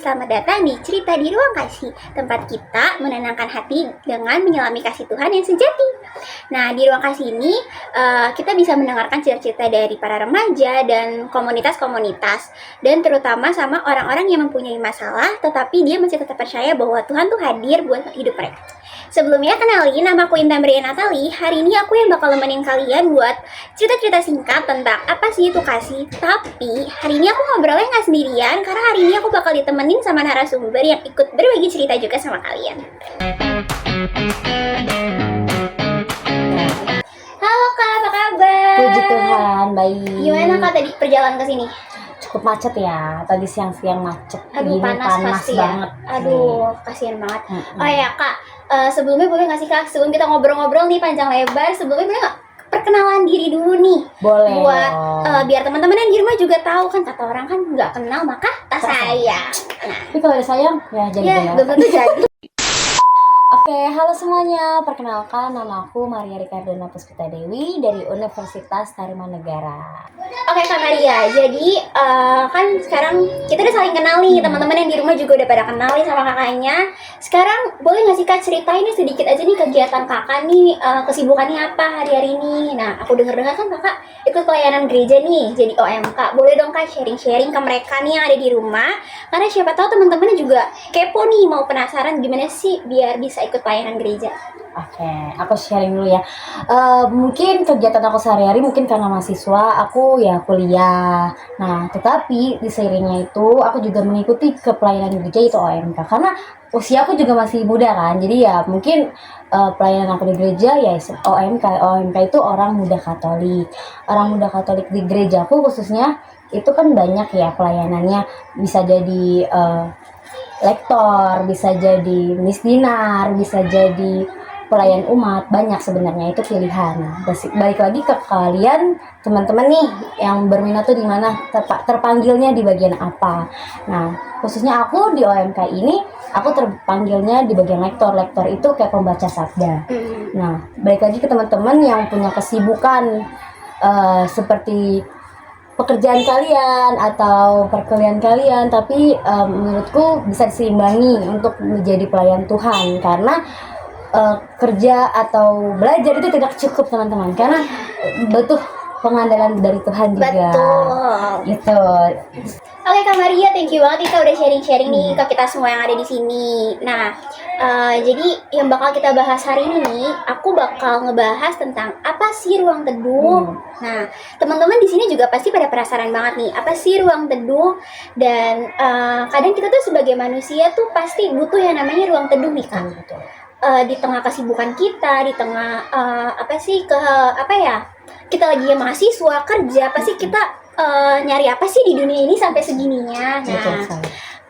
selamat datang di Cerita di Ruang Kasih, tempat kita menenangkan hati dengan menyelami kasih Tuhan yang sejati. Nah, di Ruang Kasih ini kita bisa mendengarkan cerita-cerita dari para remaja dan komunitas-komunitas, dan terutama sama orang-orang yang mempunyai masalah, tetapi dia masih tetap percaya bahwa Tuhan tuh hadir buat hidup mereka. Sebelumnya, kenalin, nama aku Intan Brian Natali. Hari ini aku yang bakal nemenin kalian buat cerita-cerita singkat tentang apa sih itu kasih. Tapi hari ini aku ngobrolnya nggak sendirian, karena hari ini aku bakal ditemenin sama narasumber yang ikut berbagi cerita juga sama kalian. Halo Kak, apa kabar? Puji Tuhan, baik. Gimana Kak tadi perjalanan ke sini? Cukup macet ya, tadi siang-siang macet. Aduh, Gini panas pasti banget. ya. Aduh, kasihan banget. Oh ya Kak, sebelumnya boleh nggak sih Kak, sebelum kita ngobrol-ngobrol nih panjang lebar, sebelumnya boleh nggak perkenalan diri dulu nih? Boleh. Buat biar teman-teman yang di rumah juga tahu, kan kata orang kan nggak kenal maka tak sayang. Nah, Tapi kalau ada sayang, ya jadi ya ya. belum tentu jadi. Oke, halo semuanya. Perkenalkan, nama aku Maria Ricardona Puspita Dewi dari Universitas Tarumanegara. Oke Kak Maria, jadi kan sekarang kita udah saling kenal nih, teman-teman yang di rumah juga udah pada kenal nih sama kakaknya. Sekarang boleh nggak sih Kak ceritain nih sedikit aja nih kegiatan kakak nih, kesibukannya apa hari-hari ini? Nah, aku dengar-dengar kan kakak ikut pelayanan gereja nih, jadi OMK. Boleh dong Kak sharing-sharing ke mereka nih yang ada di rumah, karena siapa tahu teman-teman juga kepo nih, mau penasaran gimana sih biar bisa ikut pelayanan gereja. Oke, aku sharing dulu ya. Mungkin kegiatan aku sehari-hari mungkin karena mahasiswa, aku ya kuliah. Nah, tetapi di seiringnya itu aku juga mengikuti ke pelayanan gereja itu OMK. Karena usia aku juga masih muda kan, jadi ya mungkin pelayanan aku di gereja ya OMK. OMK itu orang muda Katolik. Orang muda Katolik di gerejaku khususnya itu kan banyak ya pelayanannya, bisa jadi lektor, bisa jadi misdinar, bisa jadi pelayan umat, banyak sebenarnya itu pilihan. Nah, balik lagi ke kalian teman-teman nih yang berminat tuh di mana, terpanggilnya di bagian apa. Nah, khususnya aku di OMK ini aku terpanggilnya di bagian lektor. Lektor itu kayak pembaca sabda. Nah, balik lagi ke teman-teman yang punya kesibukan seperti pekerjaan kalian atau perkuliahan kalian, tapi menurutku bisa diseimbangi untuk menjadi pelayan Tuhan, karena kerja atau belajar itu tidak cukup teman-teman, karena butuh pengandalan dari Tuhan juga. Betul. Gitu. Oke Kak Maria, thank you banget Ika udah sharing-sharing nih ke kita semua yang ada di sini. Nah, jadi yang bakal kita bahas hari ini nih, aku bakal ngebahas tentang apa sih ruang teduh. Nah, teman-teman di sini juga pasti pada penasaran banget nih, apa sih ruang teduh? Dan kadang kita tuh sebagai manusia tuh pasti butuh yang namanya ruang teduh nih Kak. Betul. Di tengah kesibukan kita, di tengah kita lagi mahasiswa kerja, pasti kita nyari apa sih di dunia ini sampai segininya. Nah,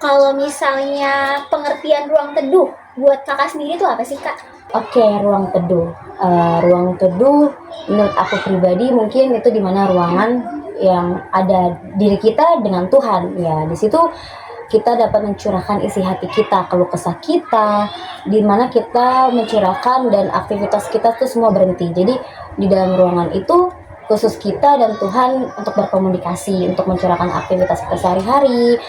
kalau misalnya pengertian ruang teduh buat kakak sendiri itu apa sih Kak? Oke, ruang teduh. Ruang teduh menurut aku pribadi mungkin itu dimana ruangan yang ada diri kita dengan Tuhan. Ya, di situ kita dapat mencurahkan isi hati kita, keluh kesah kita, di mana kita mencurahkan dan aktivitas kita tuh semua berhenti. Jadi di dalam ruangan itu khusus kita dan Tuhan untuk berkomunikasi, untuk mencurahkan aktivitas kita sehari-hari,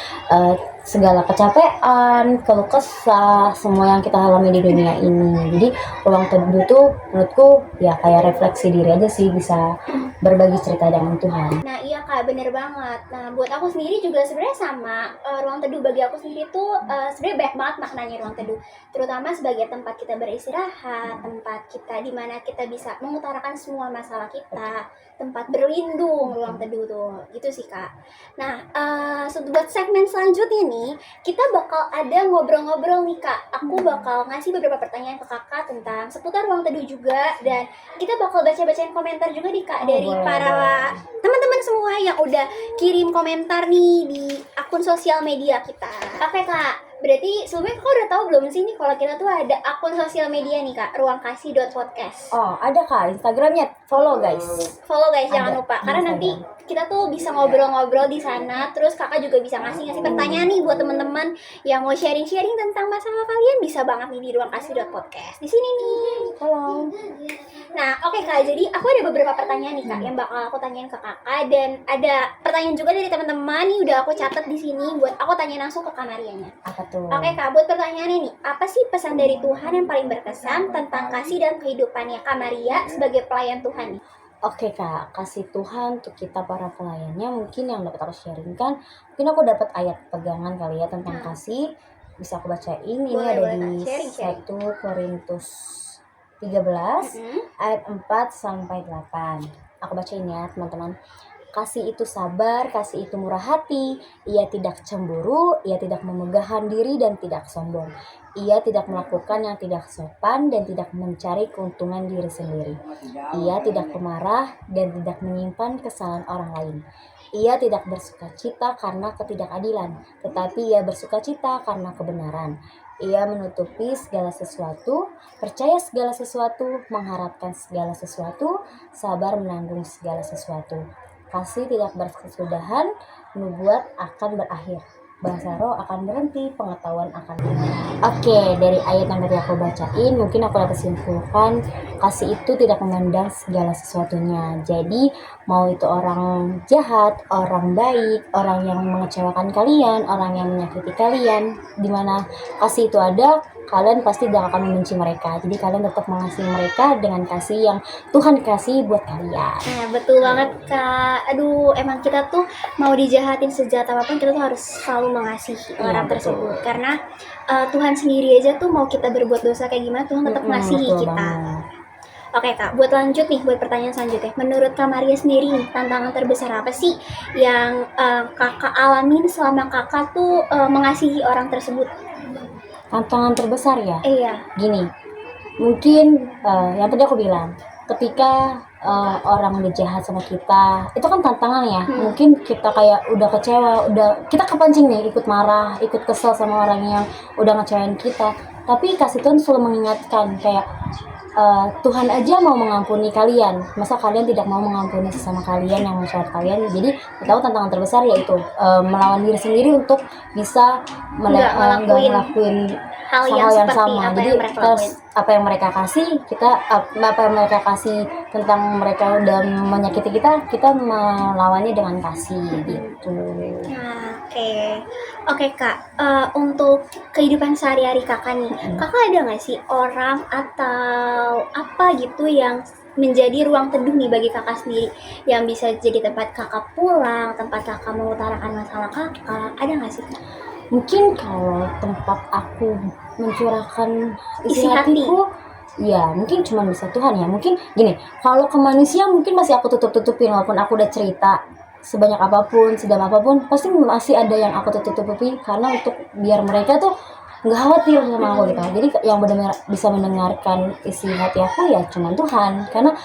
segala kecapean, keluh kesah, semua yang kita alami di dunia ini. Jadi ruang teduh itu menurutku ya kayak refleksi diri aja sih, bisa berbagi cerita dengan Tuhan. Nah iya Kak, bener banget. Nah buat aku sendiri juga sebenarnya sama, ruang teduh bagi aku sendiri tuh sebenarnya banyak banget maknanya ruang teduh. Terutama sebagai tempat kita beristirahat, tempat kita di mana kita bisa mengutarakan semua masalah kita, tempat berlindung ruang teduh tuh, gitu sih Kak. Nah buat segmen selanjutnya nih, kita bakal ada ngobrol-ngobrol nih Kak. Aku bakal ngasih beberapa pertanyaan ke kakak tentang seputar ruang teduh juga, dan kita bakal baca-bacain komentar juga nih Kak dari para teman-teman semua yang udah kirim komentar nih di akun sosial media kita. Oke Kak, berarti sebelumnya kakak udah tahu belum sih nih kalau kita tuh ada akun sosial media nih Kak, ruangkasih.podcast. Oh, ada Kak Instagramnya, follow guys. Follow guys, jangan Ada, lupa, di karena nanti Instagram. kita tuh bisa ngobrol-ngobrol di sana. Terus kakak juga bisa ngasih pertanyaan nih buat teman-teman yang mau sharing-sharing tentang masalah kalian, bisa banget nih di ruang kasih podcast di sini nih. Halo. Nah, oke Kak, jadi aku ada beberapa pertanyaan nih Kak yang bakal aku tanyain ke kakak, dan ada pertanyaan juga dari teman-teman nih, udah aku catat di sini buat aku tanya langsung ke Kak Marianya. Apa tuh? Oke Kak, buat pertanyaannya nih, apa sih pesan dari Tuhan yang paling berkesan tentang kasih dan kehidupannya Kak Maria sebagai pelayan Tuhan nih? Oke Kak, kasih Tuhan untuk kita para pelayannya, mungkin yang dapat aku sharingkan, mungkin aku dapat ayat pegangan kali ya tentang kasih, bisa aku bacain. Ini Boleh, ada boleh, di Kak. Sharing. 1 Korintus 13 ayat 4 sampai 8. Aku bacain ya teman-teman. Kasih itu sabar, kasih itu murah hati, ia tidak cemburu, ia tidak memegahan diri dan tidak sombong. Ia tidak melakukan yang tidak sopan dan tidak mencari keuntungan diri sendiri. Ia tidak pemarah dan tidak menyimpan kesalahan orang lain. Ia tidak bersukacita karena ketidakadilan, tetapi ia bersukacita karena kebenaran. Ia menutupi segala sesuatu, percaya segala sesuatu, mengharapkan segala sesuatu, sabar menanggung segala sesuatu. Kasih tidak berkesudahan, nubuat akan berakhir, bahasa roh akan berhenti, pengetahuan akan berhenti. Oke, dari ayat yang tadi aku bacain, mungkin aku dapat simpulkan, kasih itu tidak memandang segala sesuatunya. Jadi, mau itu orang jahat, orang baik, orang yang mengecewakan kalian, orang yang menyakiti kalian, dimana kasih itu ada, kalian pasti tidak akan membenci mereka. Jadi kalian tetap mengasihi mereka dengan kasih yang Tuhan kasih buat kalian. Nah, betul banget Kak. Aduh, emang kita tuh mau dijahatin sejahat apapun, kita tuh harus selalu mengasihi orang tersebut. Karena Tuhan sendiri aja tuh mau kita berbuat dosa kayak gimana, Tuhan tetap mengasihi kita. Banget. Oke Kak, buat lanjut nih, buat pertanyaan selanjutnya. Menurut Kak Maria sendiri nih, tantangan terbesar apa sih yang kakak alamin selama kakak tuh mengasihi orang tersebut? Tantangan terbesar ya? Iya. Gini, mungkin yang tadi aku bilang, ketika orang udah jahat sama kita, itu kan tantangan ya. Mungkin kita kayak udah kecewa, kita kepancing nih ikut marah, ikut kesel sama orang yang udah ngecewain kita. Tapi kasih Tuhan selalu mengingatkan kayak Tuhan aja mau mengampuni kalian, masa kalian tidak mau mengampuni sesama kalian yang mencela kalian. Jadi tahu tantangan terbesar yaitu melawan diri sendiri untuk bisa nggak ngelakuin hal yang sama. Jadi apa yang mereka kasih tentang mereka udah menyakiti kita melawannya dengan kasih gitu. Nah, oke Kak, untuk kehidupan sehari-hari kakak nih, kakak ada nggak sih orang atau apa gitu yang menjadi ruang teduh nih bagi kakak sendiri, yang bisa jadi tempat kakak pulang, tempat kakak mengutarakan masalah kakak, ada nggak sih Kak? Mungkin kalau tempat aku mencurahkan isi Isi hati. hatiku, ya mungkin cuma bisa Tuhan ya. Mungkin gini, kalau ke manusia mungkin masih aku tutup-tutupin, walaupun aku udah cerita sebanyak apapun, sedalam apapun, pasti masih ada yang aku tutup-tutupi karena untuk biar mereka tuh nggak khawatir sama aku gitu. Jadi yang benar-benar bisa mendengarkan isi hati aku ya cuma Tuhan, karena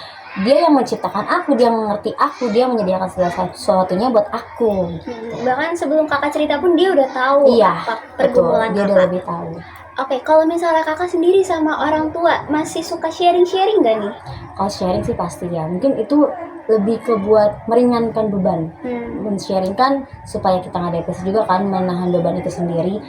Dia yang menciptakan aku, Dia mengerti aku, Dia menyediakan segala sesuatunya buat aku. Bahkan sebelum kakak cerita pun Dia udah tahu apa pergumulan Dia kakak. udah lebih tahu. Oke, kalau misalnya kakak sendiri sama orang tua masih suka sharing-sharing gak nih? Kalau sharing sih pasti ya, mungkin itu lebih ke buat meringankan beban, men-sharingkan supaya kita nggak depresi juga kan, menahan beban itu sendiri.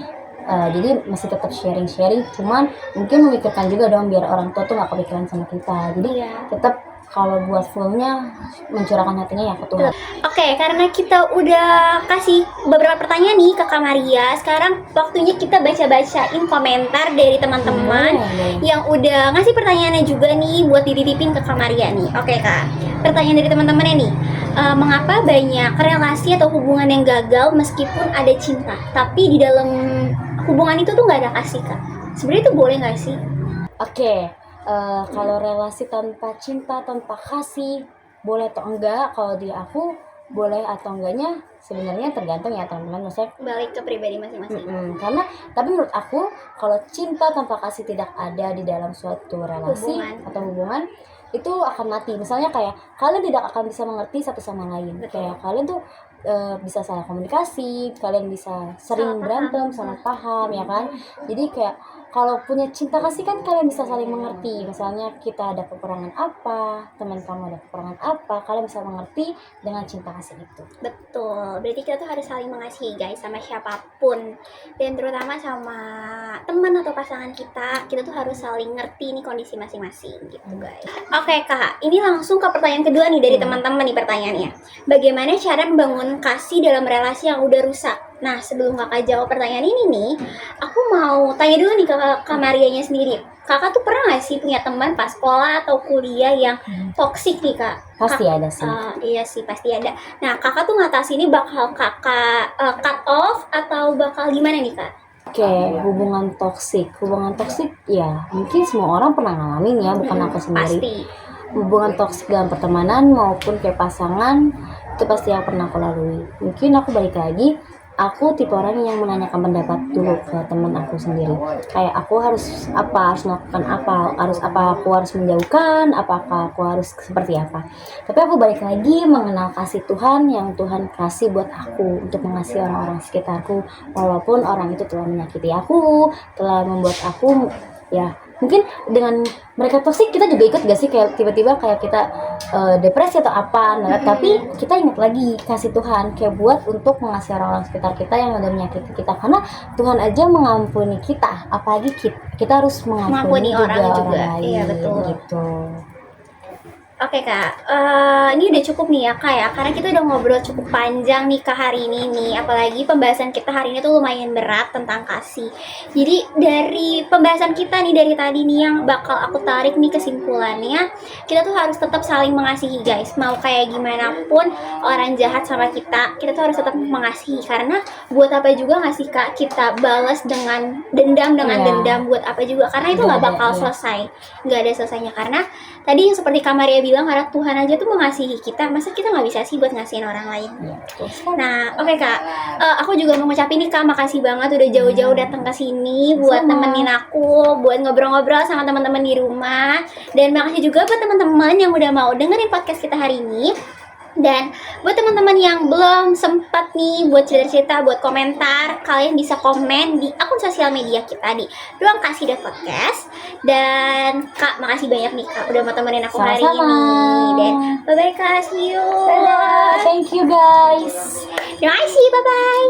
Jadi masih tetap sharing, cuman mungkin memikirkan juga dong biar orang tua tuh nggak kepikiran sama kita. Jadi tetap kalau buat fullnya mencurahkan hatinya ya ke Tuhan. Oke, karena kita udah kasih beberapa pertanyaan nih ke Kak Maria, sekarang waktunya kita baca-bacain komentar dari teman-teman yang udah ngasih pertanyaannya juga nih buat dititipin ke Kak Maria nih. Oke Kak, pertanyaan dari teman-temannya nih, mengapa banyak relasi atau hubungan yang gagal meskipun ada cinta, tapi di dalam hubungan itu tuh nggak ada kasih Kak? Sebenarnya itu boleh nggak sih? Oke. Kalau relasi tanpa cinta, tanpa kasih, boleh atau enggak? Kalau di aku boleh atau enggaknya sebenarnya tergantung ya teman-teman, maksudnya balik ke pribadi masing-masing. Karena tapi menurut aku kalau cinta tanpa kasih tidak ada di dalam suatu relasi atau hubungan, itu akan mati. Misalnya kayak kalian tidak akan bisa mengerti satu sama lain. Kayak kalian tuh bisa salah komunikasi, kalian bisa sering Salah berantem, paham. salah paham ya kan. Jadi kayak kalau punya cinta kasih kan kalian bisa saling mengerti. Misalnya kita ada kekurangan apa, teman kamu ada kekurangan apa, kalian bisa mengerti dengan cinta kasih itu. Betul, berarti kita tuh harus saling mengasihi guys sama siapapun, dan terutama sama teman atau pasangan kita tuh harus saling ngerti nih kondisi masing-masing gitu guys. Oke kak, ini langsung ke pertanyaan kedua nih dari teman-teman nih pertanyaannya. Bagaimana cara membangun kasih dalam relasi yang udah rusak? Nah sebelum kakak jawab pertanyaan ini nih, aku mau tanya dulu nih ke Kak Marianya sendiri. Kakak tuh pernah gak sih punya teman pas sekolah atau kuliah yang toksik nih kak? Pasti ada sih. Iya sih pasti ada. Nah kakak tuh ngatasinnya bakal kakak cut off atau bakal gimana nih kak? Oke, hubungan toksik ya mungkin semua orang pernah ngalamin ya, bukan aku sendiri. Pasti. Hubungan toksik dalam pertemanan maupun kayak pasangan itu pasti yang pernah aku lalui. Mungkin aku balik lagi, aku tipe orang yang menanyakan pendapat dulu ke teman aku sendiri. Kayak aku harus melakukan apa, aku harus menjauhkan, apakah aku harus seperti apa. Tapi aku balik lagi mengenal kasih Tuhan yang Tuhan kasih buat aku untuk mengasihi orang-orang sekitarku, walaupun orang itu telah menyakiti aku, telah membuat aku ya mungkin dengan mereka toksik kita juga ikut gak sih, kayak tiba-tiba kayak kita depresi atau apa. Nah, tapi kita ingat lagi kasih Tuhan kayak buat untuk mengasihi orang-orang sekitar kita yang udah menyakiti kita, karena Tuhan aja mengampuni kita, apalagi kita harus mengampuni juga orang lain. Iya betul gitu. Oke kak, ini udah cukup nih ya kak ya, karena kita udah ngobrol cukup panjang nih kak hari ini nih, apalagi pembahasan kita hari ini tuh lumayan berat tentang kasih. Jadi dari pembahasan kita nih dari tadi nih yang bakal aku tarik nih kesimpulannya, kita tuh harus tetap saling mengasihi guys. Mau kayak gimana pun orang jahat sama kita tuh harus tetap mengasihi, karena buat apa juga nggak sih kak kita balas dengan dendam dendam, buat apa juga, karena itu nggak bakal selesai, nggak ada selesainya. Karena tadi yang seperti Kak Maria bilang, karena Tuhan aja tuh mengasihi kita, masa kita nggak bisa sih buat ngasihin orang lain. Nah oke kak, aku juga mau ngucapin nih kak, makasih banget udah jauh-jauh datang ke sini buat nemenin aku, buat ngobrol-ngobrol sama teman-teman di rumah. Dan makasih juga buat teman-teman yang udah mau dengerin podcast kita hari ini. Dan buat teman-teman yang belum sempat nih buat cerita-cerita, buat komentar, kalian bisa komen di akun sosial media kita di Ruang Kasih Podcast. Dan kak, makasih banyak nih kak udah mau temenin aku hari ini. Dan bye-bye kak, see you. Thank you guys. Terima kasih, bye-bye.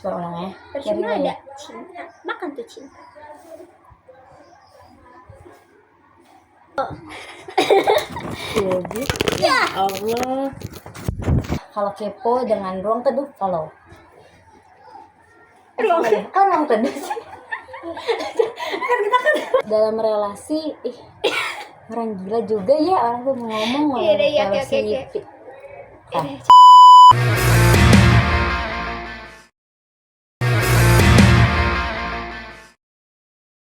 Coba ulang ya. Percuma ada cinta, makan tuh cinta. Ya Allah. Kalau kepo dengan Ruang Teduh follow. Ruang Teduh. Kan kita kan dalam relasi, orang gila juga ya orang tuh ngomong. Iya deh, ya, oke. Relasi.